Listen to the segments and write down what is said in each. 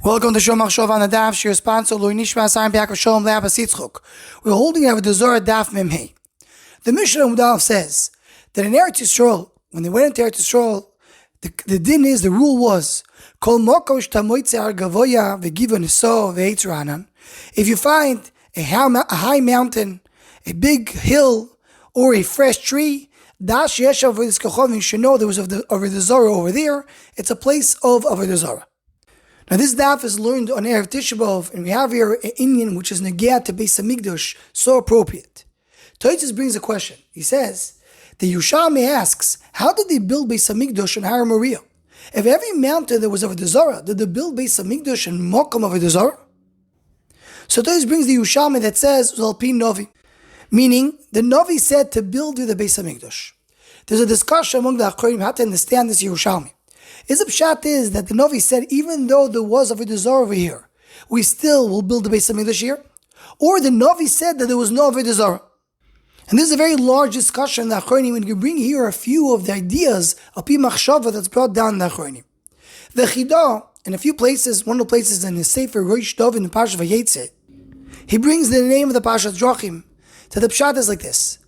Welcome to Shomach Shov on the Daf. Shir sponsor Lui Nishma Sarim Be'akar Shalom Le'Abbas Yitzchok. We're holding Avoda Zara Daf Memhei. The Mishnah Mudalef says that in Eretz Yisrael, when they went into Eretz Yisrael, the rule was Kol Mokosh Tamoitze Ar Gavoya V'Giva Niso V'Eitz Ranan. If you find a high mountain, a big hill, or a fresh tree, Dash Yeshav V'Yitzkachov, you should know there was Avoda Zara over there. It's a place of Avoda Zara. Now this daf is learned on Erev Tisha B'Av, and we have here an Indian which is negea to Beis Hamikdash, so appropriate. Toitzis brings a question. He says, the Yerushalmi asks, how did they build Beis Hamikdash on Har Moriah? If every mountain there was Avoda Zara, did they build Beis Hamikdash and Mokom Avoda Zara? So Toitzis brings the Yerushalmi that says, Zalpin Novi, meaning the Novi said to build with the Beis Hamikdash. There's a discussion among the Achorim how to understand this Yerushalmi. His pshat is that the Novi said, even though there was Avoda Zara over here, we still will build the Beis Hamikdash here. Or the Novi said that there was no Avoda Zara. And this is a very large discussion in the Achronim, and you bring here a few of the ideas of Pi Machshava that's brought down in the Achronim. The Chidah, in a few places, one of the places in the Sefer Rosh Dov in the Parsha Vayetze, he brings the name of the Parsha Drachim. So the pshat is like this.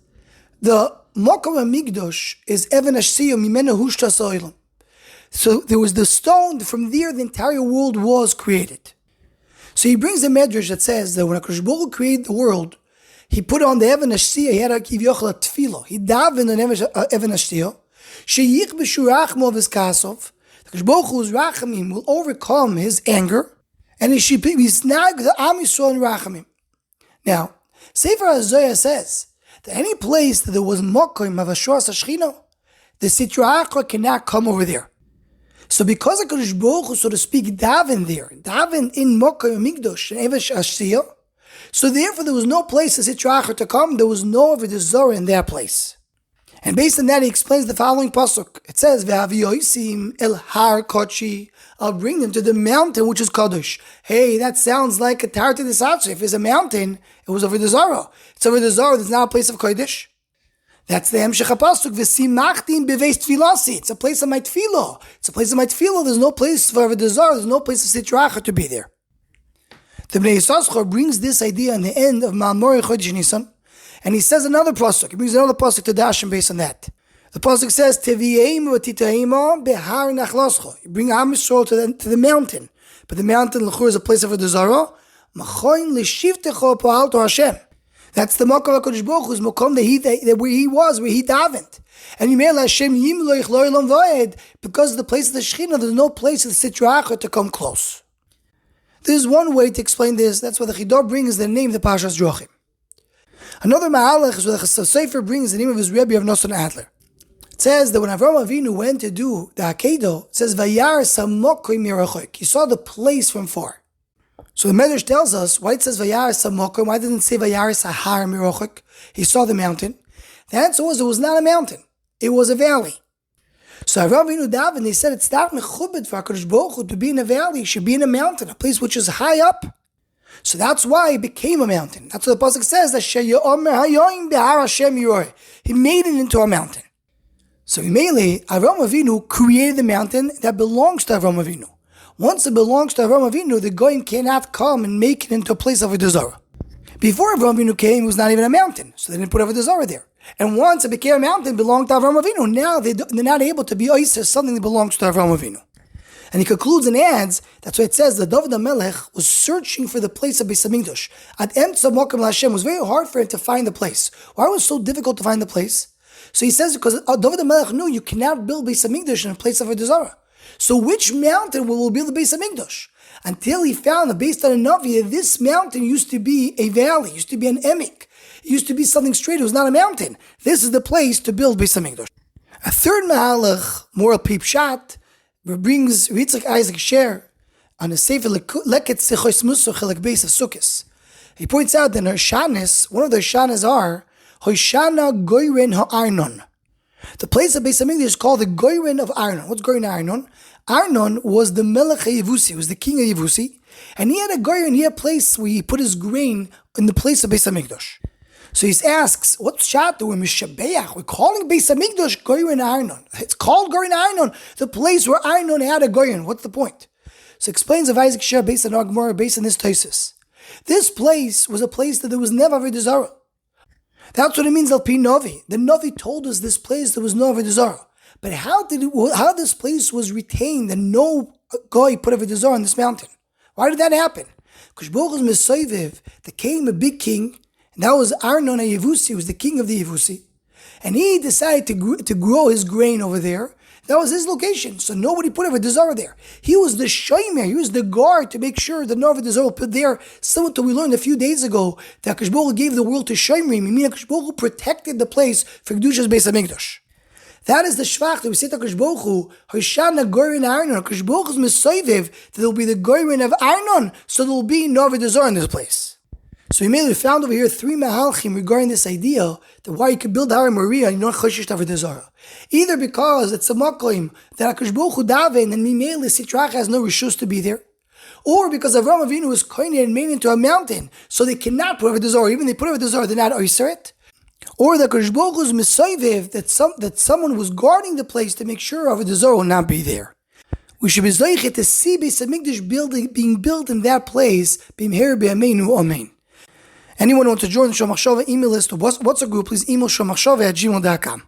The Mokom HaMikdash is Even Ashsiyo Mimena Hushtas Oilam. So there was the stone, from there the entire world was created. So he brings a medrash that says that when HaKadosh Baruch Hu created the world, he put on the Even Hashtiya, he had a Kivyochel Tefillah. He davened on Even Hashtiya. Sheyich b'shu rachmo v'skasov. The HaKadosh Baruch Hu's rachamim will overcome his anger, and he should be snag the Am Yisrael rachamim. Now, Sefer HaZoyah says that any place that there was Mokim of Ashras HaShechina, the Sitra Achra cannot come over there. So because HaKadosh Baruch Hu, so to speak, davened there, davened in Mokom HaMikdash and Evesh Ashiyah, so therefore there was no place for Sitra Achra to come, there was no Avoda Zara in that place. And based on that, he explains the following pasuk. It says, V'aviyosim el har kochi, I'll bring them to the mountain which is Kadosh. Hey, that sounds like a Tarta Desatsu. If it's a mountain, it was Avoda Zara. It's Avoda Zara, there's not a place of Kodesh. That's the Hemshech HaPasuk. V'simachtim beveis tfilasi. It's a place of my tefillah. It's a place of my tefillah. There's no place for Avoda Zara. There's no place for Sitra Achra to be there. The Bnei Yissaschar brings this idea in the end of Ma'amorei Chodesh Nisan, and he says another pasuk. He brings another pasuk to Dashim based on that. The pasuk says, Teviyeim v'titaima behar nachlascha. You bring Am Yisrael to the mountain, but the mountain l'chur is a place of Avoda Zara. Machoin l'shivtecha pa'alto Hashem. That's the Mokom HaKadosh Baruch Hu's Mokom that where he was, where he davened. And you may Hashem Yimloich Lo'ilam Voed, because of the place of the Shechina, there's no place of the Sitra Achra to come close. There's one way to explain this. That's why the Chidah brings the name of the Parshas Drachim. Another Ma'alech is where the Sefer brings the name of his Rebbe of Nosson Adler. It says that when Avraham Avinu went to do the Hakedah, it says Vayar Samokoy Mirachok. He saw the place from far. So the Medrash tells us why it says Vayaris HaMokom. Why didn't it say Vayaris HaHar Mirochik? He saw the mountain. The answer was it was not a mountain. It was a valley. So Avraham Avinu davened. They said it's not mechubed for HaKadosh Baruch Hu to be in a valley. It should be in a mountain, a place which is high up. So that's why it became a mountain. That's what the pasuk says. That Sheyomer Hayoim Behar Hashem Yoreh. He made it into a mountain. So immediately Avraham Avinu created the mountain that belongs to Avraham Avinu. Once it belongs to Avraham Avinu, the Goyim cannot come and make it into a place of Avoda Zara. Before Avraham Avinu came, it was not even a mountain, so they didn't put Avoda Zara there. And once it became a mountain, it belonged to Avraham Avinu. Now they're not able to be oiser something that belongs to Avraham Avinu. And he concludes and adds, that's why it says that David HaMelech was searching for the place of Beis Hamikdash. At Emtza Mokom LaHashem, it was very hard for him to find the place. Why was it so difficult to find the place? So he says because David HaMelech knew you cannot build Beis Hamikdash in a place of Avoda Zara. So which mountain will build the Beis Hamikdash? Until he found that based on a Navi, this mountain used to be a valley, used to be an emek. It used to be something straight, it was not a mountain. This is the place to build Beis Hamikdash. A third Mahalach, moral peep shot, brings Yitzchak Isaac Sher on the Sefer Leket Sechos Muso Chelek Beis of Sukkos. He points out that her shanas, one of their shanas are Hoshana Goyren HaArnon. The place of Beis Hamikdash is called the Goyren of Arnon. What's Goyren Arnon? Arnon was the Melech Yevusi, was the king of Yevusi, and he had a Goyren, he had a place where he put his grain in the place of Beis Hamikdash. So he asks, what's Shat? We're Mishabeach. We're calling Beis Hamikdash Goyren Arnon. It's called Goyren Arnon, the place where Arnon had a Goyren. What's the point? So it explains of Isaac Shah based on our Gemara, based on this Tosis. This place was a place that there was never Avoda Zara. That's what it means, Al Pi Navi. The Navi told us this place there was no Avoda Zara. But how this place was retained and no guy put Avoda Zara on this mountain? Why did that happen? Because Baruch was Mesoiviv, there came a big king, and that was Arnon HaYevusi, was the king of the Yevusi. And he decided to grow his grain over there. That was his location, so nobody put Avoda Zara there. He was the shomer, he was the guard to make sure that no Avoda Zara put there. Similar to what we learned a few days ago, that Akash Baruch gave the world to Shomrim, meaning Akash Baruch protected the place for Kedushas Beis Hamikdash. That is the shvach that we say to Akash Baruch Hu, Hoshana Gorin Arnon. Akash Baruch is Mesoiviv, that there will be the Gorin of Arnon, so there will be no Avoda Zara in this place. So we found over here 3 mahalchim regarding this idea that why you could build Har Moriah and you're not choshesh Avoda Zara. Either because it's a makom that Akash Baruch Hu daven and Mimele Sitrach has no rishus to be there, or because Avraham Avinu was koined and made into a mountain, so they cannot put Avoda Zara. Even if they put Avoda Zara, they're not oiseret. Or that Akash Baruch Hu is mesoiviv, that someone was guarding the place to make sure Avoda Zara will not be there. We should be zoichet to see Beis Hamikdash being built in that place. Bimher be'ameinu amen. Anyone who wants to join the Shomachshava email list or WhatsApp group, please email shomachshava@gmail.com.